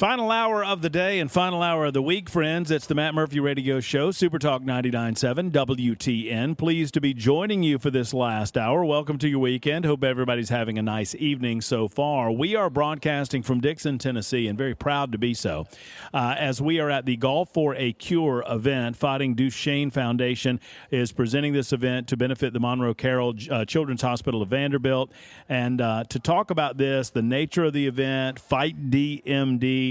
Final hour of the day and final hour of the week, friends. It's the Matt Murphy Radio Show, Super Talk 99.7 WTN. Pleased to be joining you for this last hour. Welcome to your weekend. Hope everybody's having a nice evening so far. We are broadcasting from Dixon, Tennessee, and very proud to be so, as we are at the Golf for a Cure event. Fighting Duchenne Foundation is presenting this event to benefit the Monroe Carroll Children's Hospital of Vanderbilt. And to talk about this, the nature of the event, Fight DMD,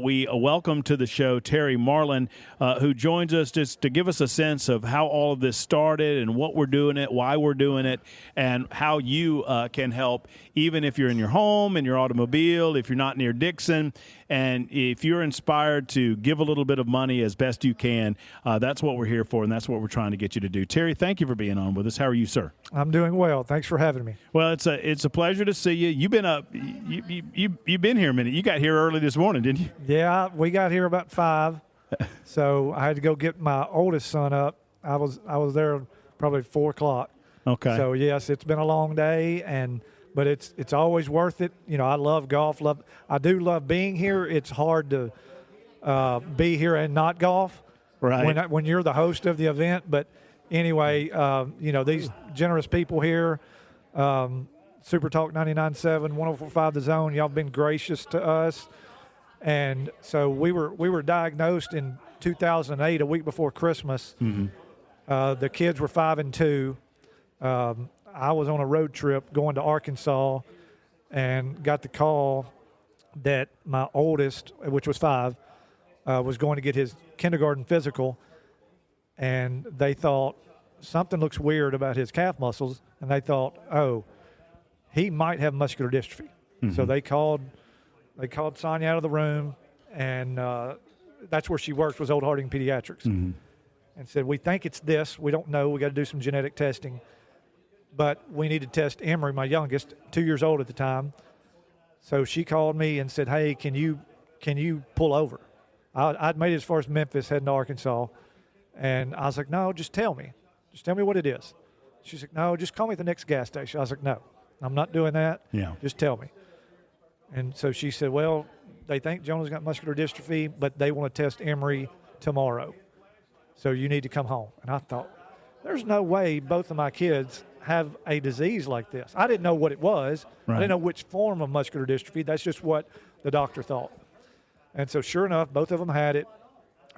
we welcome to the show Terry Marlin, who joins us just to give us a sense of how all of this started and what we're doing it, why we're doing it, and how you can help, even if you're in your home, in your automobile, if you're not near Dixon, and if you're inspired to give a little bit of money as best you can. That's what we're here for, and that's what we're trying to get you to do. Terry, thank you for being on with us. How are you, sir? I'm doing well. Thanks for having me. Well, it's a pleasure to see you. You've been up. You've been here a minute. You got here early this morning, didn't you? Yeah, we got here about 5, so I had to go get my oldest son up. I was there probably 4 o'clock. Okay. So yes, it's been a long day, but it's always worth it. You know, I love golf. I do love being here. It's hard to be here and not golf. Right. When you're the host of the event. But anyway, you know, these generous people here, Super Talk 99.7, 104.5 The Zone, y'all been gracious to us. And so we were diagnosed in 2008, a week before Christmas. Mm-hmm. The kids were 5 and 2. I was on a road trip going to Arkansas and got the call that my oldest, which was 5, was going to get his kindergarten physical, and they thought something looks weird about his calf muscles, and they thought, oh, he might have muscular dystrophy. Mm-hmm. So they called Sonia out of the room, and that's where she works, was Old Harding Pediatrics, mm-hmm. and said, we think it's this. We don't know. We got to do some genetic testing. But we need to test Emery, my youngest, 2 years old at the time. So she called me and said, hey, can you pull over? I'd made it as far as Memphis, heading to Arkansas. And I was like, no, just tell me. Just tell me what it is. She's like, no, just call me at the next gas station. I was like, no, I'm not doing that. Yeah. Just tell me. And so she said, well, they think Jonah's got muscular dystrophy, but they want to test Emery tomorrow. So you need to come home. And I thought, there's no way both of my kids have a disease like this. I didn't know what it was. Right. I didn't know which form of muscular dystrophy. That's just what the doctor thought. And so sure enough, both of them had it,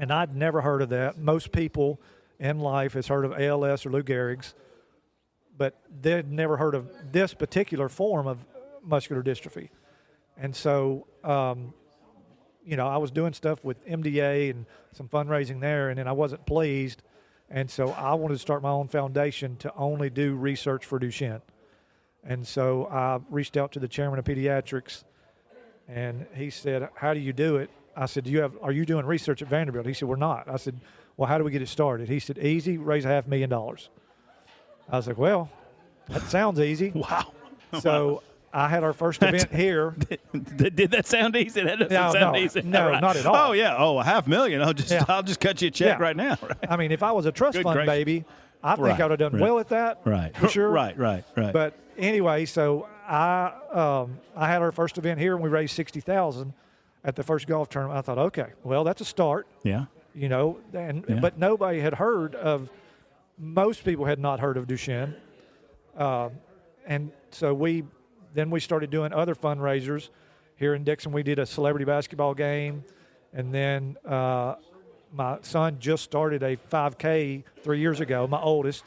and I'd never heard of that. Most people in life has heard of ALS or Lou Gehrig's, but they'd never heard of this particular form of muscular dystrophy. And so, you know, I was doing stuff with MDA and some fundraising there, and then I wasn't pleased. And so I wanted to start my own foundation to only do research for Duchenne. And so I reached out to the chairman of pediatrics, and he said, how do you do it? I said, are you doing research at Vanderbilt? He said, we're not. I said, well, how do we get it started? He said, easy, raise $500,000. I was like, well, that sounds easy. Wow. So I had our first event here. Did that sound easy? That doesn't sound easy. No, right. not at all. Oh, yeah. Oh, $500,000. I'll just cut you a check right now. Right. I mean, if I was a trust fund baby, I think I would have done well at that. Right. For sure. Right. But anyway, so I had our first event here, and we raised $60,000 at the first golf tournament. I thought, okay, well, that's a start. Yeah. You know, but nobody had heard of. Most people had not heard of Duchenne, and so we started doing other fundraisers here in Dixon. We did a celebrity basketball game, and then my son just started a 5K 3 years ago, my oldest.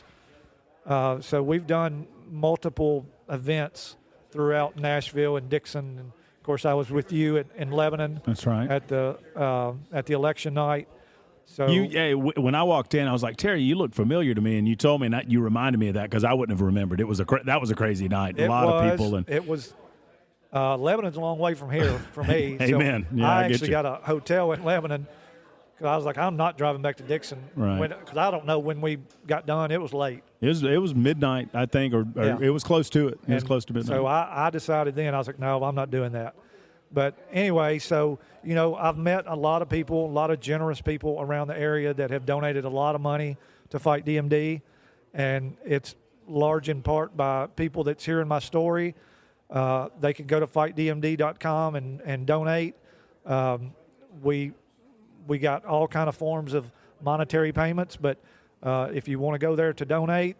So we've done multiple events throughout Nashville and Dixon. And of course, I was with you in Lebanon. That's right. At the election night. So when I walked in, I was like, Terry, you look familiar to me, and you told me, and you reminded me of that because I wouldn't have remembered. It was that was a crazy night. A lot of people, and it was. Lebanon's a long way from here for me. Amen. So yeah, I actually got a hotel in Lebanon because I was like, I'm not driving back to Dixon. Right. Because I don't know when we got done. It was late. It was midnight, I think, or it was close to it. It was close to midnight. So I decided then, I was like, no, I'm not doing that. But anyway, so, you know, I've met a lot of people, a lot of generous people around the area that have donated a lot of money to fight DMD. And it's large in part by people that's hearing my story. They can go to fightdmd.com and donate. We got all kind of forms of monetary payments, but if you want to go there to donate,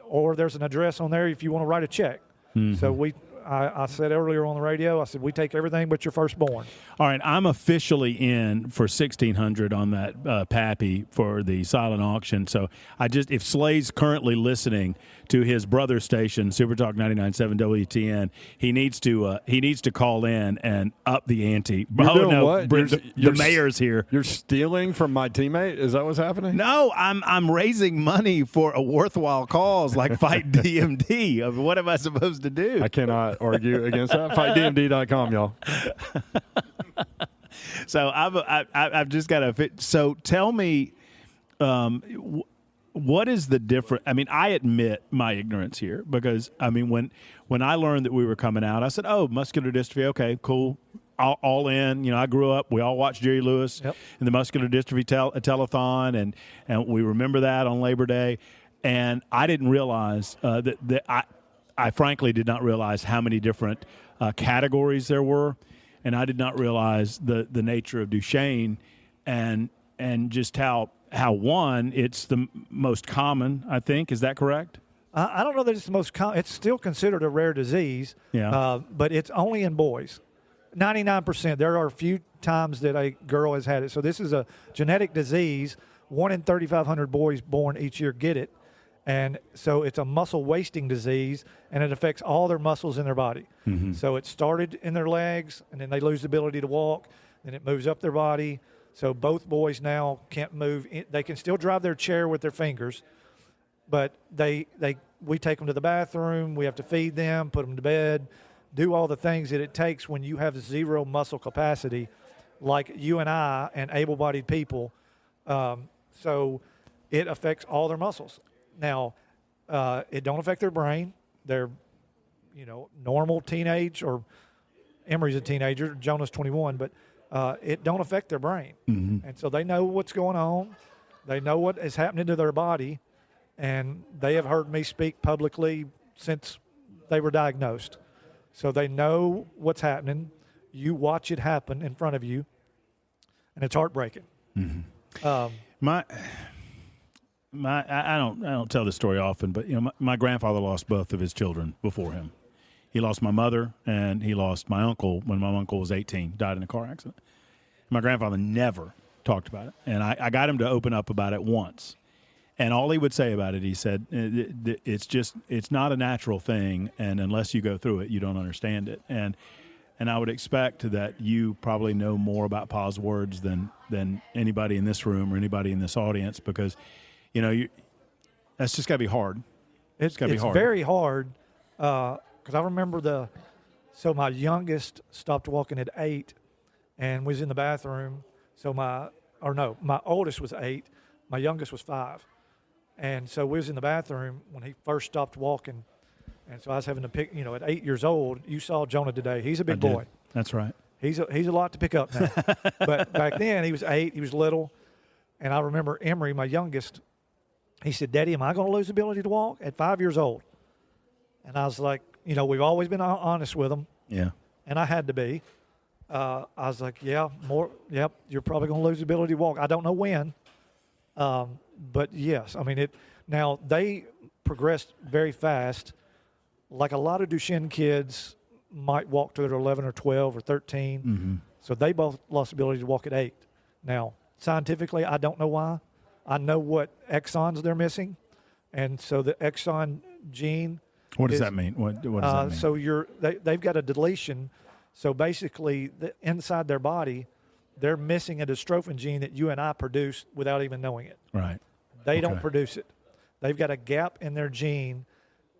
or there's an address on there if you want to write a check. Mm-hmm. So I said earlier on the radio, I said, we take everything but your firstborn. All right, I'm officially in for $1,600 on that Pappy for the silent auction. So if Slay's currently listening to his brother station, Super Talk 99.7 WTN, he needs to call in and up the ante. You're doing what? The mayor's here. You're stealing from my teammate? Is that what's happening? No, I'm raising money for a worthwhile cause like Fight DMD. What am I supposed to do? I cannot argue against that. FightDMD.com, y'all. So I've just got to fit. So tell me, what is the difference? I mean, I admit my ignorance here because I mean when I learned that we were coming out, I said, "Oh, muscular dystrophy. Okay, cool." All in. You know, I grew up. We all watched Jerry Lewis and the muscular dystrophy telethon, and we remember that on Labor Day. And I didn't realize that I frankly did not realize how many different categories there were, and I did not realize the nature of Duchenne, and just how it's the most common. I think, is that correct? I don't know that it's the most common. It's still considered a rare disease. Yeah. But it's only in boys. 99%. There are a few times that a girl has had it. So this is a genetic disease. 1 in 3,500 boys born each year get it. And so it's a muscle wasting disease, and it affects all their muscles in their body. Mm-hmm. So it started in their legs, and then they lose the ability to walk. Then it moves up their body. So both boys now can't move. They can still drive their chair with their fingers, but we take them to the bathroom. We have to feed them, put them to bed, do all the things that it takes when you have zero muscle capacity, like you and I and able-bodied people. So it affects all their muscles. Now, it don't affect their brain. They're, normal teenage, or Emery's a teenager, Jonah's 21, but it don't affect their brain. Mm-hmm. And so they know what's going on. They know what is happening to their body, and they have heard me speak publicly since they were diagnosed. So they know what's happening. You watch it happen in front of you, and it's heartbreaking. Mm-hmm. I don't tell this story often, but my grandfather lost both of his children before him. He lost my mother, and he lost my uncle when my uncle was 18, died in a car accident. My grandfather never talked about it, and I got him to open up about it once. And all he would say about it, he said, it's not a natural thing, and unless you go through it, you don't understand it. And I would expect that you probably know more about Pa's words than anybody in this room or anybody in this audience, because that's just got to be hard. It's got to be hard. It's very hard, because I remember so my youngest stopped walking at 8 and was in the bathroom. So my oldest was 8, my youngest was 5. And so we was in the bathroom when he first stopped walking. And so I was having to pick, at 8 years old, you saw Jonah today. He's a big boy. That's right. He's a lot to pick up now. But back then he was 8, he was little. And I remember Emery, my youngest, he said, "Daddy, am I going to lose the ability to walk at 5 years old?" And I was like, we've always been honest with him. Yeah. And I had to be. I was like, yep, you're probably going to lose the ability to walk. I don't know when. But yes, I mean, now they progressed very fast. Like a lot of Duchenne kids might walk till they're 11 or 12 or 13. Mm-hmm. So they both lost the ability to walk at 8. Now, scientifically, I don't know why. I know what exons they're missing. And so the exon gene. What does that mean? What does that mean? So they've got a deletion. So basically, inside their body, they're missing a dystrophin gene that you and I produce without even knowing it. Right. They don't produce it. They've got a gap in their gene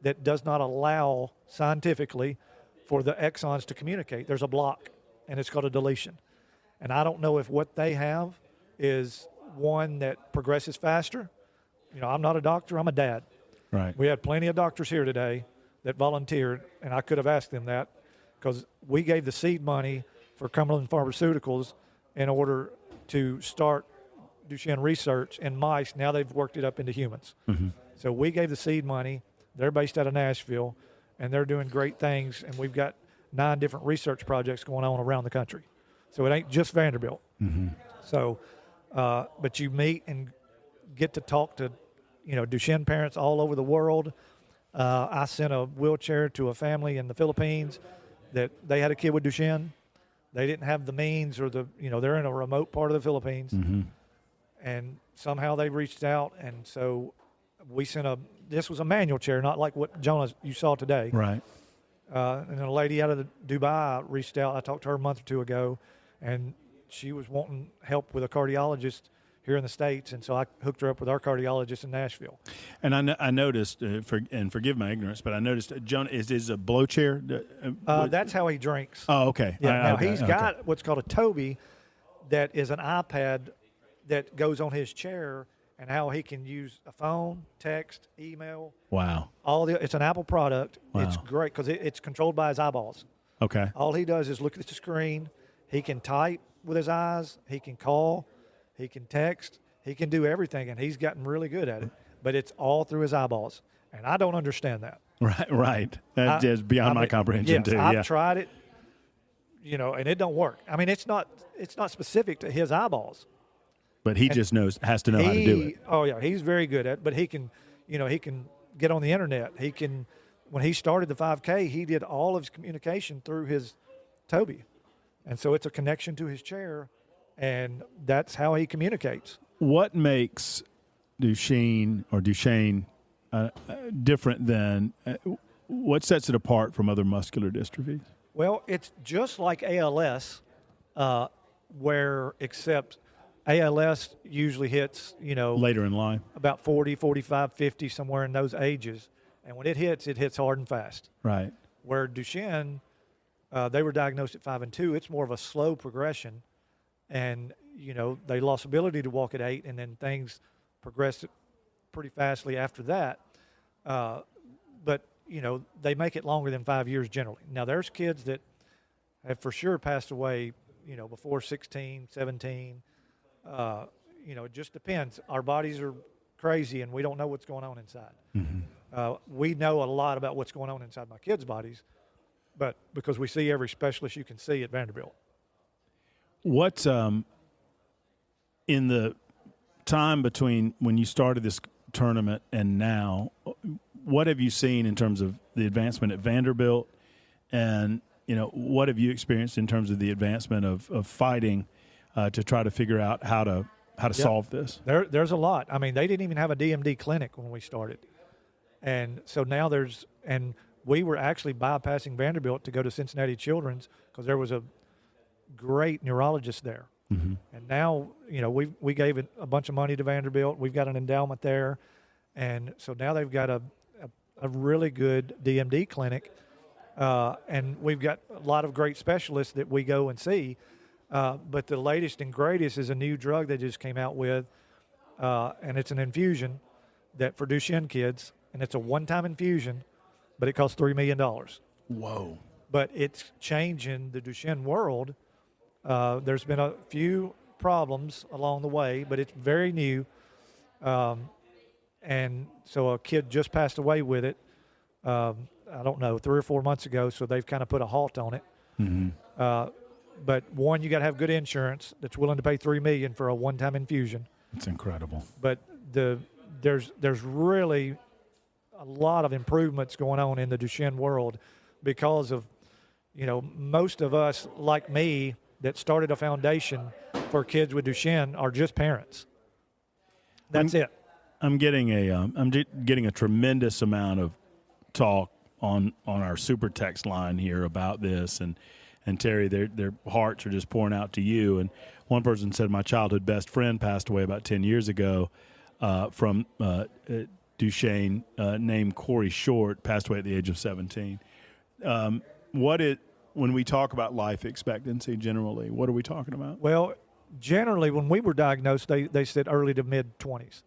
that does not allow, scientifically, for the exons to communicate. There's a block, and it's called a deletion. And I don't know if what they have is one that progresses faster. I'm not a doctor. I'm a dad. Right. We had plenty of doctors here today that volunteered, and I could have asked them that, because we gave the seed money for Cumberland Pharmaceuticals in order to start Duchenne research in mice. Now they've worked it up into humans. Mm-hmm. So we gave the seed money. They're based out of Nashville, and they're doing great things, and we've got 9 different research projects going on around the country. So it ain't just Vanderbilt. Mm-hmm. So, but you meet and get to talk to, Duchenne parents all over the world. I sent a wheelchair to a family in the Philippines that they had a kid with Duchenne. They didn't have the means or they're in a remote part of the Philippines. Mm-hmm. And somehow they reached out. And so we sent this was a manual chair, not like what Jonah, you saw today. Right. And a lady out of Dubai reached out. I talked to her a month or two ago, and she was wanting help with a cardiologist here in the States, and so I hooked her up with our cardiologist in Nashville. And I noticed, forgive my ignorance, but I noticed John is a blow chair. That's how he drinks. Oh, okay. Yeah. Now okay, he's got what's called a Toby, that is an iPad that goes on his chair, and how he can use a phone, text, email. Wow. It's an Apple product. Wow. It's great because it's controlled by his eyeballs. Okay. All he does is look at the screen. He can type with his eyes. He can call. He can text. He can do everything, and he's gotten really good at it. But it's all through his eyeballs, and I don't understand that. Right. That is beyond my comprehension yes, too. I've tried it, and it don't work. I mean, it's not specific to his eyeballs. But he just has to know how to do it. Oh yeah, he's very good at it. But he can get on the internet. He can. When he started the 5K, he did all of his communication through his Toby, and so it's a connection to his chair. And that's how he communicates. What makes Duchenne different than what sets it apart from other muscular dystrophies? Well, it's just like ALS, except ALS usually hits, later in life, about 40, 45, 50, somewhere in those ages. And when it hits hard and fast. Right. Where Duchenne, they were diagnosed at 5 and 2. It's more of a slow progression. And, they lost ability to walk at 8, and then things progressed pretty fastly after that. But, they make it longer than 5 years generally. Now, there's kids that have for sure passed away, before 16, 17. It just depends. Our bodies are crazy, and we don't know what's going on inside. Mm-hmm. We know a lot about what's going on inside my kids' bodies, but because we see every specialist you can see at Vanderbilt. What's in the time between when you started this tournament and now, what have you seen in terms of the advancement at Vanderbilt, and what have you experienced in terms of the advancement of fighting to try to figure out how to solve this? There's a lot. I mean, they didn't even have a DMD clinic when we started, and so now we were actually bypassing Vanderbilt to go to Cincinnati Children's because there was a great neurologist there. Mm-hmm. And now, we gave it a bunch of money to Vanderbilt. We've got an endowment there. And so now they've got a really good DMD clinic. And we've got a lot of great specialists that we go and see. But the latest and greatest is a new drug they just came out with. And it's an infusion that for Duchenne kids. And it's a one-time infusion, but it costs $3 million. Whoa. But it's changing the Duchenne world. There's been a few problems along the way, but it's very new. And so a kid just passed away with it, I don't know, 3 or 4 months ago, so they've kind of put a halt on it. Mm-hmm. But one, you got to have good insurance that's willing to pay $3 million for a one-time infusion. It's incredible. But there's really a lot of improvements going on in the Duchenne world because of, most of us, like me, that started a foundation for kids with Duchenne are just parents. That's it. I'm getting a tremendous amount of talk on our super text line here about this, and Terry, their hearts are just pouring out to you. And one person said, my childhood best friend passed away about 10 years ago from Duchenne, named Corey Short, passed away at the age of 17. When we talk about life expectancy generally, what are we talking about? Well, generally, when we were diagnosed, they said early to mid-20s.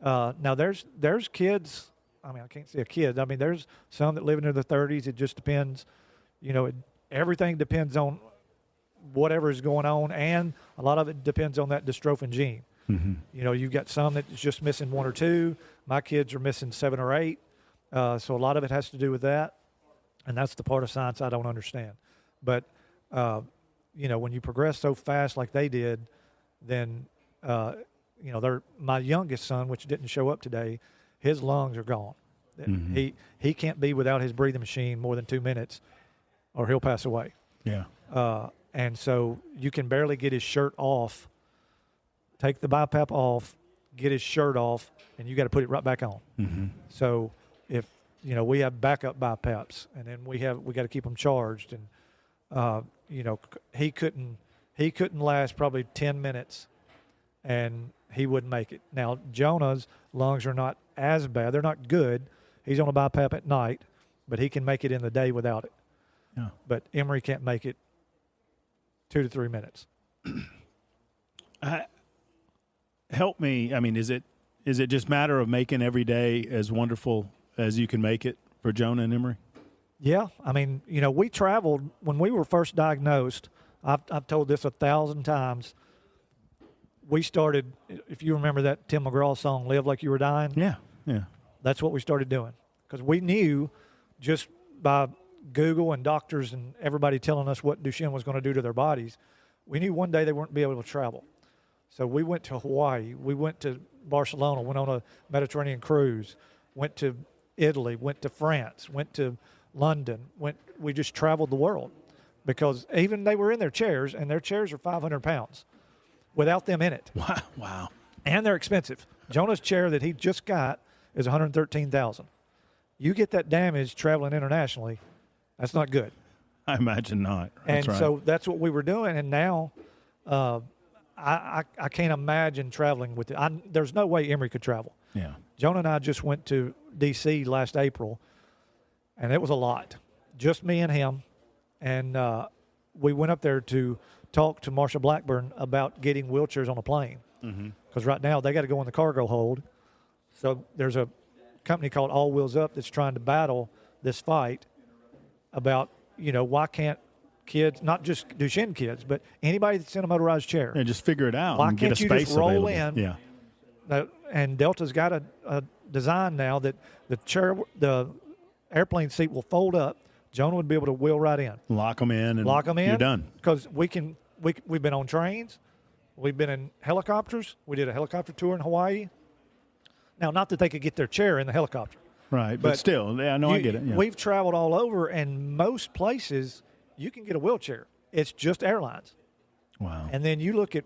Now, there's kids, I can't say a kid. There's some that live into their 30s. It just depends. Everything depends on whatever is going on, and a lot of it depends on that dystrophin gene. Mm-hmm. You've got some that's just missing 1 or 2. My kids are missing 7 or 8. So a lot of it has to do with that. And that's the part of science I don't understand. But when you progress so fast like they did, then my youngest son, which didn't show up today, his lungs are gone. Mm-hmm. He can't be without his breathing machine more than 2 minutes, or he'll pass away. Yeah. And so you can barely get his shirt off. Take the BiPAP off, get his shirt off, and you got to put it right back on. Mm-hmm. So if we have backup BiPAPs, and then we got to keep them charged, and he couldn't last probably 10 minutes, and he wouldn't make it. Now Jonah's lungs are not as bad; they're not good. He's on a BiPAP at night, but he can make it in the day without it. Yeah. But Emery can't make it 2 to 3 minutes. Help me. I mean, is it just a matter of making every day as wonderful as you can make it for Jonah and Emery? Yeah. I mean, we traveled when we were first diagnosed. I've told this 1,000 times. We started, if you remember that Tim McGraw song, Live Like You Were Dying. Yeah. Yeah. That's what we started doing, because we knew just by Google and doctors and everybody telling us what Duchenne was going to do to their bodies, we knew one day they weren't be able to travel. So we went to Hawaii, we went to Barcelona, went on a Mediterranean cruise, went to Italy, went to France, went to London. We just traveled the world, because even they were in their chairs, and their chairs are 500 pounds without them in it. Wow. And they're expensive. Jonah's chair that he just got is $113,000. You get that damage traveling internationally, that's not good. I imagine not. That's right. So that's what we were doing, and now I can't imagine traveling with it. There's no way Emery could travel. Yeah. Jonah and I just went to D.C. last April, and it was a lot. Just me and him, and we went up there to talk to Marsha Blackburn about getting wheelchairs on a plane, because right now they got to go in the cargo hold. So there's a company called All Wheels Up that's trying to battle this fight about, why can't kids, not just Duchenne kids, but anybody that's in a motorized chair. Yeah, just figure it out. Why and can't get a you space just roll available. in? Yeah. And Delta's got a design now that the airplane seat will fold up. Jonah would be able to wheel right in. Lock them in. You're done. Because we've been on trains. We've been in helicopters. We did a helicopter tour in Hawaii. Now, not that they could get their chair in the helicopter. Right, but still, I know I get it. Yeah. We've traveled all over, and most places you can get a wheelchair. It's just airlines. Wow. And then you look at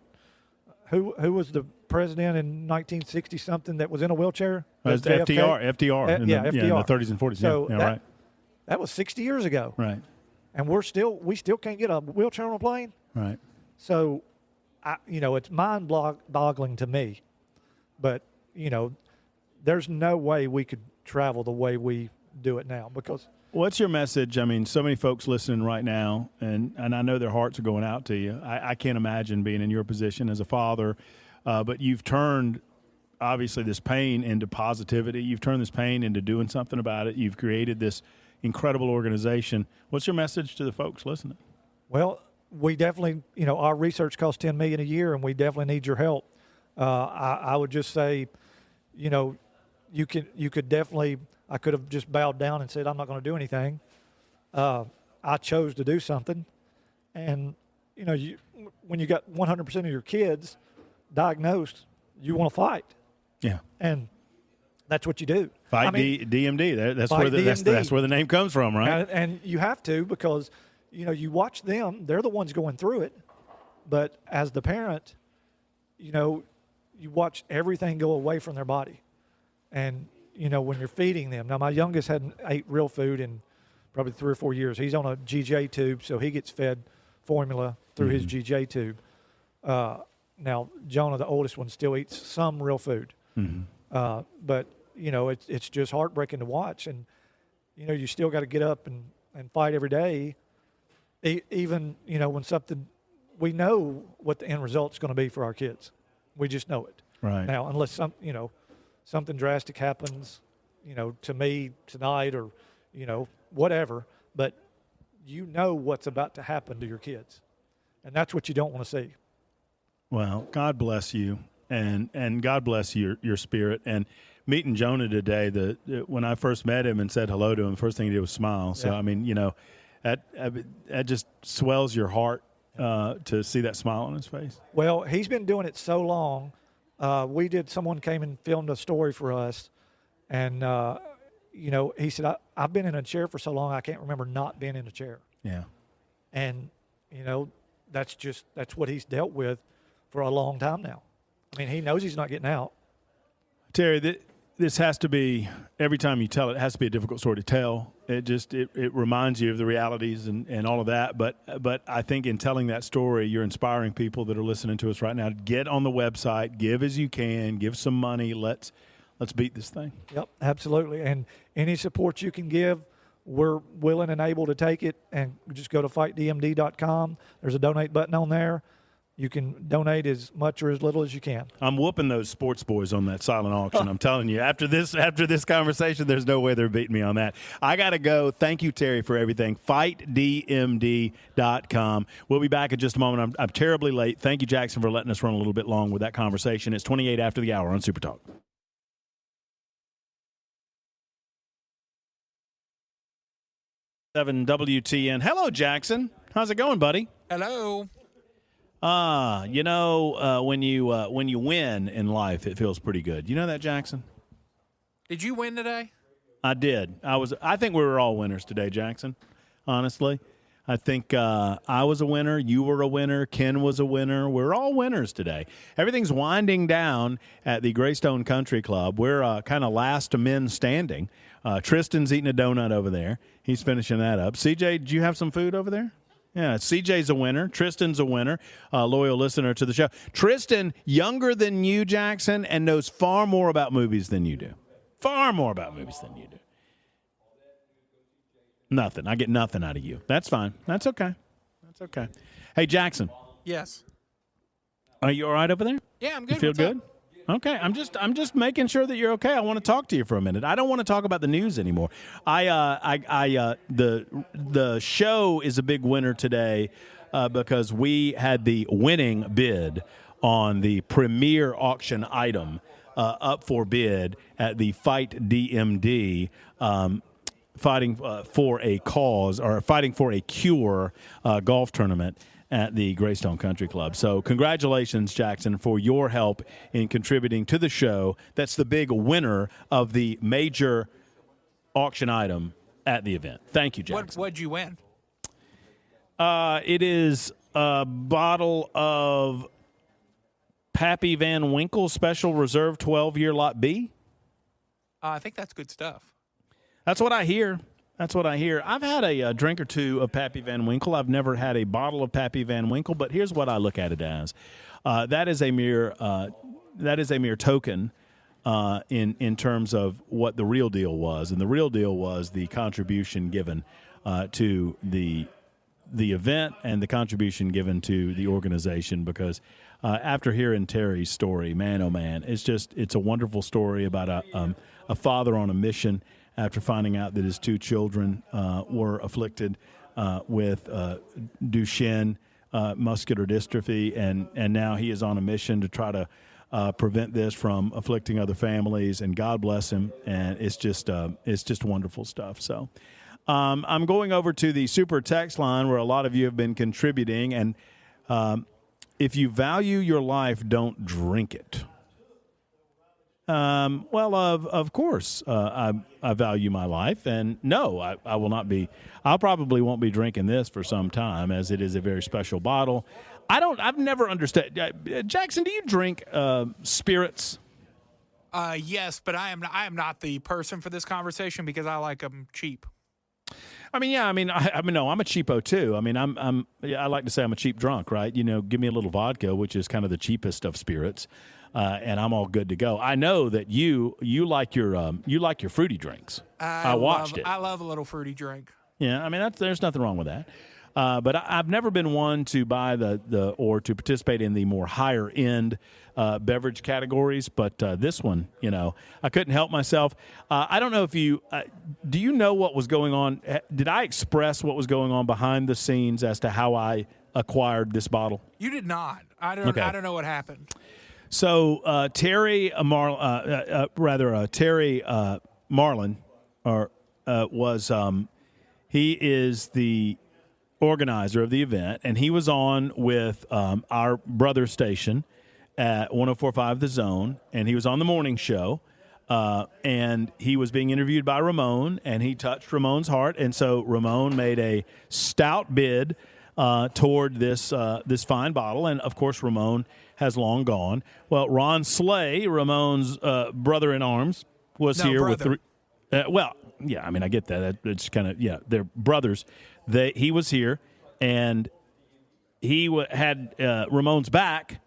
who was the president in 1960-something that was in a wheelchair? FDR. FDR. FDR. In the 30s and 40s. So right. That was 60 years ago. Right. And we still can't get a wheelchair on a plane. Right. So, it's mind-boggling to me. But, there's no way we could travel the way we do it now, because what's your message? I mean, so many folks listening right now, and I know their hearts are going out to you. I can't imagine being in your position as a father, but you've turned, obviously, this pain into positivity. You've turned this pain into doing something about it. You've created this incredible organization. What's your message to the folks listening? Well, we definitely, our research costs $10 million a year, and we definitely need your help. I would just say, you could definitely. I could have just bowed down and said, I'm not going to do anything. I chose to do something. And, when you got 100% of your kids diagnosed, you want to fight. Yeah. And that's what you do. Fight DMD. That's where the name comes from, right? And you have to, because, you watch them. They're the ones going through it. But as the parent, you watch everything go away from their body. And, when you're feeding them. Now, my youngest hadn't ate real food in probably 3 or 4 years. He's on a GJ tube, so he gets fed formula through his GJ tube. Now, Jonah, the oldest one, still eats some real food. But, it's just heartbreaking to watch. And, you still got to get up and fight every day. Even, when something – we know what the end result's going to be for our kids. We just know it. Right. Now, unless something drastic happens, to me tonight or, whatever. But what's about to happen to your kids. And that's what you don't want to see. Well, God bless you, and God bless your spirit. And meeting Jonah today, when I first met him and said hello to him, the first thing he did was smile. So, yeah. I mean, that just swells your heart. to see that smile on his face? Well, he's been doing it so long. Someone came and filmed a story for us, and, he said, I've been in a chair for so long, I can't remember not being in a chair. Yeah. And, that's what he's dealt with for a long time now. I mean, he knows he's not getting out. Terry, this has to be, every time you tell it, it has to be a difficult story to tell. It reminds you of the realities and all of that. But I think in telling that story, you're inspiring people that are listening to us right now to get on the website, give as you can, give some money. Let's beat this thing. Yep, absolutely. And any support you can give, we're willing and able to take it. And just go to fightdmd.com. There's a donate button on there. You can donate as much or as little as you can. I'm whooping those sports boys on that silent auction. I'm telling you, after this conversation, there's no way they're beating me on that. I got to go. Thank you, Terry, for everything. FightDMD.com. We'll be back in just a moment. I'm terribly late. Thank you, Jackson, for letting us run a little bit long with that conversation. It's 28 after the hour on Super Talk. WTN. Hello, Jackson. How's it going, buddy? Hello. When you win in life, it feels pretty good. You know that, Jackson? Did you win today? I did. I think we were all winners today, Jackson. Honestly, I think I was a winner. You were a winner. Ken was a winner. We're all winners today. Everything's winding down at the Greystone Country Club. We're kind of last men standing. Tristan's eating a donut over there. He's finishing that up. CJ, did you have some food over there? Yeah, CJ's a winner. Tristan's a winner, loyal listener to the show. Tristan, younger than you, Jackson, and knows far more about movies than you do. Far more about movies than you do. Nothing. I get nothing out of you. That's fine. That's okay. That's okay. Hey, Jackson. Yes. Are you all right over there? Yeah, I'm good. You feel What's good? up? Okay, I'm just making sure that you're okay. I want to talk to you for a minute. I don't want to talk about the news anymore. The show is a big winner today because we had the winning bid on the premier auction item up for bid at the Fight DMD. Fighting for a cause or fighting for a cure golf tournament at the Greystone Country Club. So congratulations, Jackson, for your help in contributing to the show. That's the big winner of the major auction item at the event. Thank you, Jackson. What'd you win? It is a bottle of Pappy Van Winkle Special Reserve 12-year Lot B. I think that's good stuff. That's what I hear. That's what I hear. I've had a drink or two of Pappy Van Winkle. I've never had a bottle of Pappy Van Winkle, but here's what I look at it as: that is a mere token in terms of what the real deal was, and the real deal was the contribution given to the event and the contribution given to the organization. Because after hearing Terry's story, man, oh man, it's a wonderful story about a father on a mission. After finding out that his two children were afflicted with Duchenne muscular dystrophy, and now he is on a mission to try to prevent this from afflicting other families, and God bless him, and it's just wonderful stuff. So I'm going over to the Super Text line where a lot of you have been contributing, and if you value your life, don't drink it. Well, of course, I value my life, and no, I will not be. I'll probably won't be drinking this for some time, as it is a very special bottle. I've never understood. Jackson, do you drink spirits? Yes, but I am not the person for this conversation because I like them cheap. I mean, yeah. I mean, no. I'm a cheapo too. I mean, I like to say I'm a cheap drunk, right? You know, give me a little vodka, which is kind of the cheapest of spirits. And I'm all good to go. I know that you like your fruity drinks. I watched it. I love a little fruity drink. Yeah, I mean there's nothing wrong with that. But I've never been one to buy or to participate in the more higher end beverage categories. But this one, I couldn't help myself. I don't know if you do you know what was going on? Did I express what was going on behind the scenes as to how I acquired this bottle? You did not. I don't know what happened. So Terry Marlin, he is the organizer of the event, and he was on with our brother station at 104.5 The Zone, and he was on the morning show, and he was being interviewed by Ramon, and he touched Ramon's heart, and so Ramon made a stout bid toward this fine bottle, and of course Ramon has long gone. Well, Ron Slay, Ramon's brother-in-arms, was here brother. with three. Yeah, I mean, I get that. It's kind of, they're brothers. He was here, and he had Ramon's back,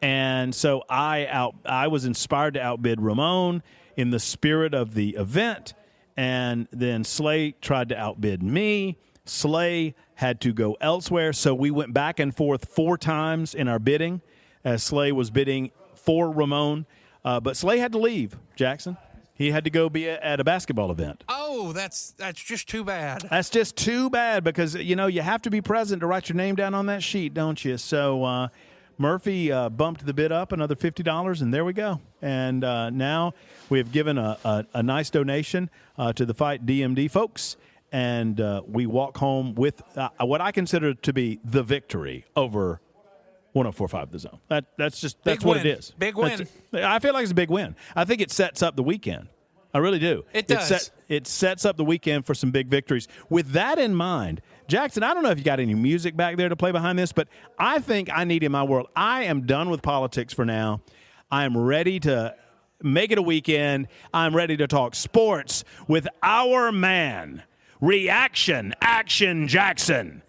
and so I was inspired to outbid Ramon in the spirit of the event, and then Slay tried to outbid me. Slay had to go elsewhere, so we went back and forth 4 times in our bidding, as Slay was bidding for Ramon, but Slay had to leave, Jackson. He had to go be at a basketball event. Oh, that's just too bad. That's just too bad because, you have to be present to write your name down on that sheet, don't you? So Murphy bumped the bid up another $50, and there we go. And now we have given a nice donation to the Fight DMD folks, and we walk home with what I consider to be the victory over 104.5 The Zone. That's what it is. Big win. I feel like it's a big win. I think it sets up the weekend. I really do. It does. It sets up the weekend for some big victories. With that in mind, Jackson, I don't know if you got any music back there to play behind this, but I think I need in my world. I am done with politics for now. I am ready to make it a weekend. I'm ready to talk sports with our man, Reaction Action Jackson,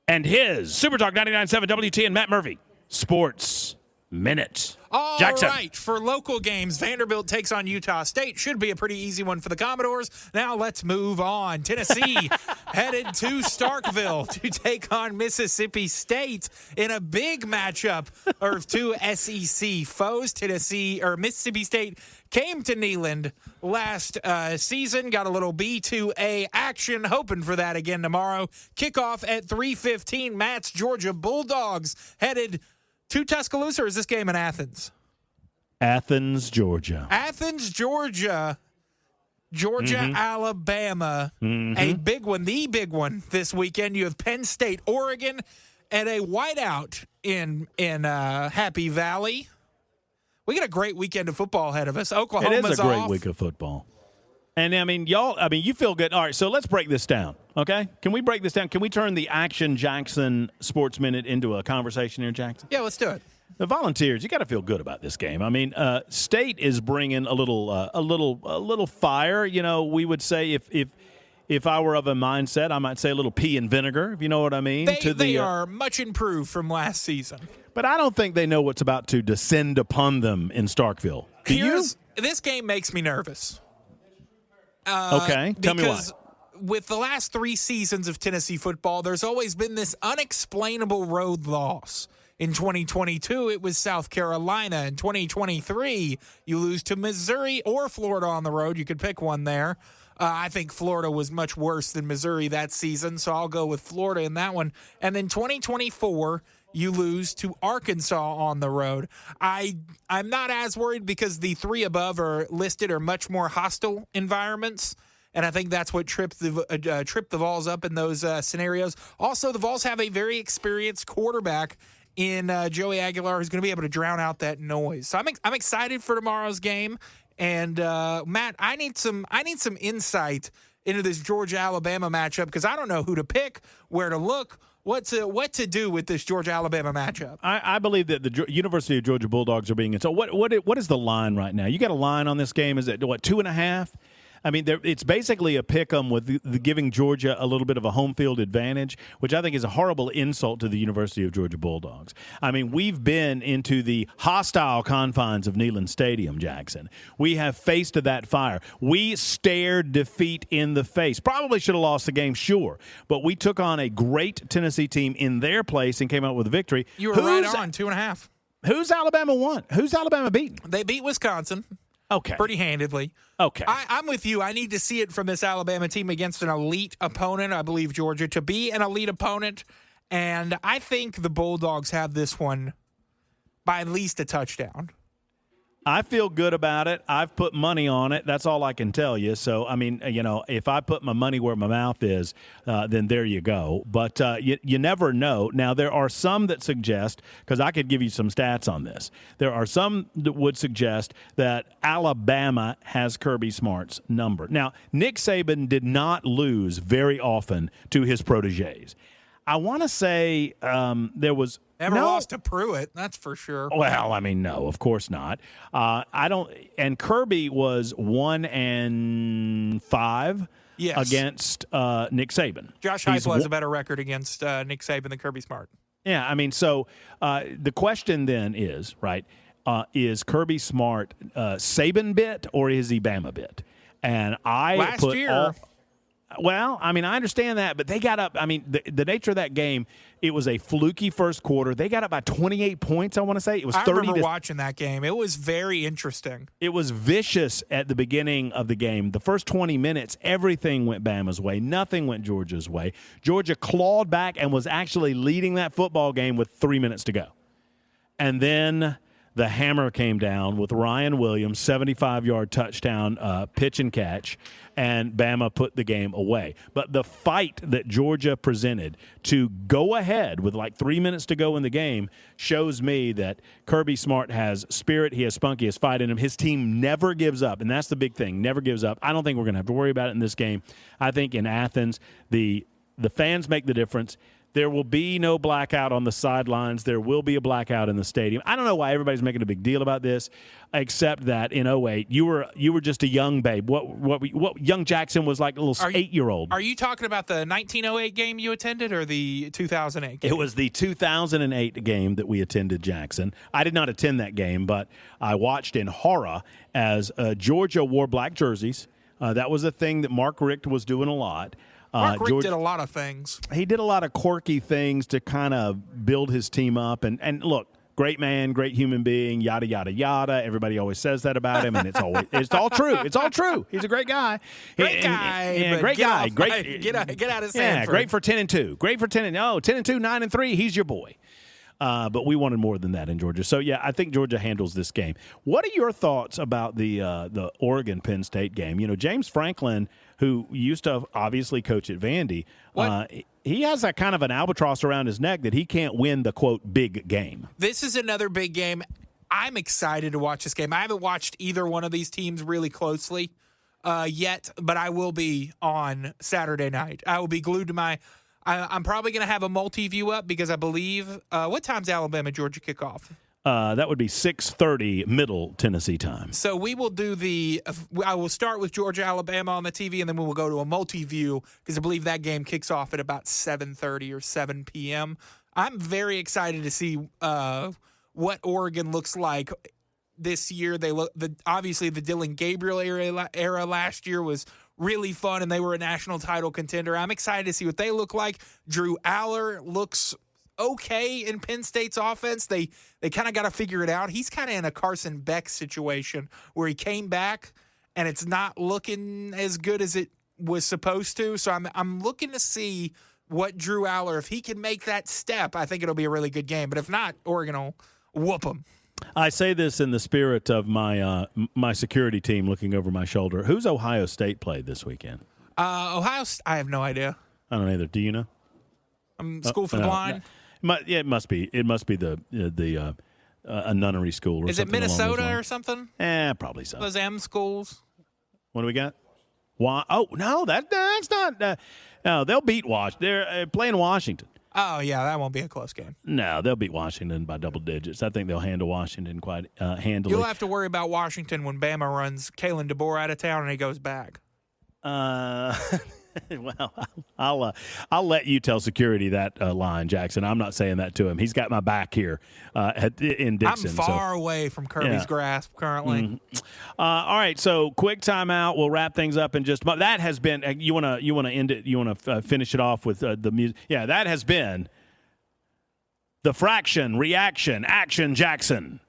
and his Super Talk 99.7 WT and Matt Murphy Sports Minute. All Jackson. right, for local games, Vanderbilt takes on Utah State. Should be a pretty easy one for the Commodores. Now let's move on. Tennessee headed to Starkville to take on Mississippi State in a big matchup of 2 SEC foes. Mississippi State came to Neyland last season, got a little B2A action, hoping for that again tomorrow. Kickoff at 3:15. Matt's Georgia Bulldogs headed to Tuscaloosa, or is this game in Athens? Athens, Georgia. Athens, Georgia. Alabama. A big one, the big one this weekend. You have Penn State, Oregon, and a whiteout in Happy Valley. We got a great weekend of football ahead of us. Oklahoma's It is a great off. week of football. And, you feel good. All right, so let's break this down, okay? Can we break this down? Can we turn the Action Jackson Sports Minute into a conversation here, Jackson? Yeah, let's do it. The Volunteers, you got to feel good about this game. I mean, State is bringing a little fire. We would say if I were of a mindset, I might say a little pea and vinegar, if you know what I mean. They are much improved from last season. But I don't think they know what's about to descend upon them in Starkville. Do you? This game makes me nervous. Okay, tell me why. Because with the last 3 seasons of Tennessee football, there's always been this unexplainable road loss. In 2022, it was South Carolina. In 2023, you lose to Missouri or Florida on the road. You could pick one there. I think Florida was much worse than Missouri that season, so I'll go with Florida in that one. And then 2024, you lose to Arkansas on the road. I'm not as worried because the 3 above are much more hostile environments, and I think that's what tripped the Vols up in those scenarios. Also, the Vols have a very experienced quarterback in Joey Aguilar, who's going to be able to drown out that noise. So I'm excited for tomorrow's game. And Matt, I need some insight into this Georgia-Alabama matchup because I don't know who to pick, where to look, what to do with this Georgia-Alabama matchup. I believe that the University of Georgia Bulldogs are being – so what is the line right now? You got a line on this game? Is it, 2.5? I mean, it's basically a pick-em with the giving Georgia a little bit of a home field advantage, which I think is a horrible insult to the University of Georgia Bulldogs. I mean, we've been into the hostile confines of Neyland Stadium, Jackson. We have faced that fire. We stared defeat in the face. Probably should have lost the game, sure, but we took on a great Tennessee team in their place and came out with a victory. You were right on, 2.5. Who's Alabama won? Who's Alabama beaten? They beat Wisconsin. Okay. Pretty handedly. Okay. I'm with you. I need to see it from this Alabama team against an elite opponent. I believe Georgia to be an elite opponent. And I think the Bulldogs have this one by at least a touchdown. I feel good about it. I've put money on it. That's all I can tell you. So, I mean, if I put my money where my mouth is, then there you go. But you never know. Now, there are some that suggest, because I could give you some stats on this, there are some that would suggest that Alabama has Kirby Smart's number. Now, Nick Saban did not lose very often to his protégés. I want to say there was Never lost to Pruitt, that's for sure. Well, I mean, no, of course not. I don't. And Kirby was 1-5 against Nick Saban. Josh Heupel has a better record against Nick Saban than Kirby Smart. Yeah, I mean, so the question then is, right, is Kirby Smart Saban bit or is he Bama bit? And last year. Well, I mean, I understand that, but they got up. I mean, the nature of that game, it was a fluky first quarter. They got up by 28 points, I want to say. It was 30 I remember watching that game. It was very interesting. It was vicious at the beginning of the game. The first 20 minutes, everything went Bama's way. Nothing went Georgia's way. Georgia clawed back and was actually leading that football game with 3 minutes to go. And then the hammer came down with Ryan Williams, 75-yard touchdown pitch and catch, and Bama put the game away. But the fight that Georgia presented to go ahead with like 3 minutes to go in the game shows me that Kirby Smart has spirit, he has spunk, he has fight in him. His team never gives up, and that's the big thing, never gives up. I don't think we're going to have to worry about it in this game. I think in Athens, the fans make the difference. There will be no blackout on the sidelines. There will be a blackout in the stadium. I don't know why everybody's making a big deal about this, except that in 2008, you were just a young babe. What young Jackson was like a little 8-year-old. Are you talking about the 1908 game you attended or the 2008 game? It was the 2008 game that we attended, Jackson. I did not attend that game, but I watched in horror as Georgia wore black jerseys. That was a thing that Mark Richt was doing a lot. Mark Richt did a lot of things. He did a lot of quirky things to kind of build his team up. And look, great man, great human being, yada, yada, yada. Everybody always says that about him, and it's all true. It's all true. He's a great guy. Great guy. Great guy. Get out of Sanford. Yeah, great for 10-2. Great for 10-2, 9-3. He's your boy. But we wanted more than that in Georgia. So, yeah, I think Georgia handles this game. What are your thoughts about the Oregon-Penn State game? You know, James Franklin, who used to obviously coach at Vandy, he has a kind of an albatross around his neck that he can't win the, quote, big game. This is another big game. I'm excited to watch this game. I haven't watched either one of these teams really closely yet, but I will be on Saturday night. I will be glued to I'm probably going to have a multi-view up because I believe what time's Alabama-Georgia kickoff? That would be 6:30 Middle Tennessee time. So we will do I will start with Georgia-Alabama on the TV, and then we will go to a multi-view because I believe that game kicks off at about 7:30 or 7 p.m. I'm very excited to see what Oregon looks like this year. Obviously the Dylan Gabriel era last year was really fun, and they were a national title contender. I'm excited to see what they look like. Drew Aller looks okay in Penn State's offense. They kind of got to figure it out. He's kind of in a Carson Beck situation where he came back and it's not looking as good as it was supposed to. So I'm looking to see what Drew Aller, if he can make that step, I think it'll be a really good game. But if not, Oregon will whoop them. I say this in the spirit of my my security team looking over my shoulder. Who's Ohio State played this weekend? I have no idea. I don't either. Do you know? School for the Blind. Yeah, it must be. It must be the a nunnery school. Or Is it Minnesota or something? Probably so. Those M schools. What do we got? Oh no, that's not. No, they'll beat Washington. They're playing Washington. Oh yeah, that won't be a close game. No, they'll beat Washington by double digits. I think they'll handle Washington quite handily. You'll have to worry about Washington when Bama runs Kalen DeBoer out of town and he goes back. Well, I'll let you tell security that line, Jackson. I'm not saying that to him. He's got my back here in Dixon. I'm far away from Kirby's grasp currently. Mm-hmm. All right, so quick timeout. We'll wrap things up in just. But that has been. You want to end it. You want to finish it off with the music. Yeah, that has been the Fraction Reaction Action Jackson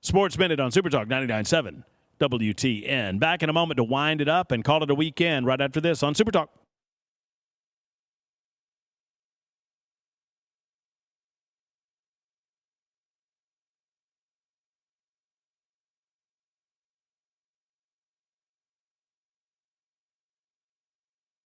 Sports Minute on Super Talk 99.7. WTN. Back in a moment to wind it up and call it a weekend right after this on Super Talk.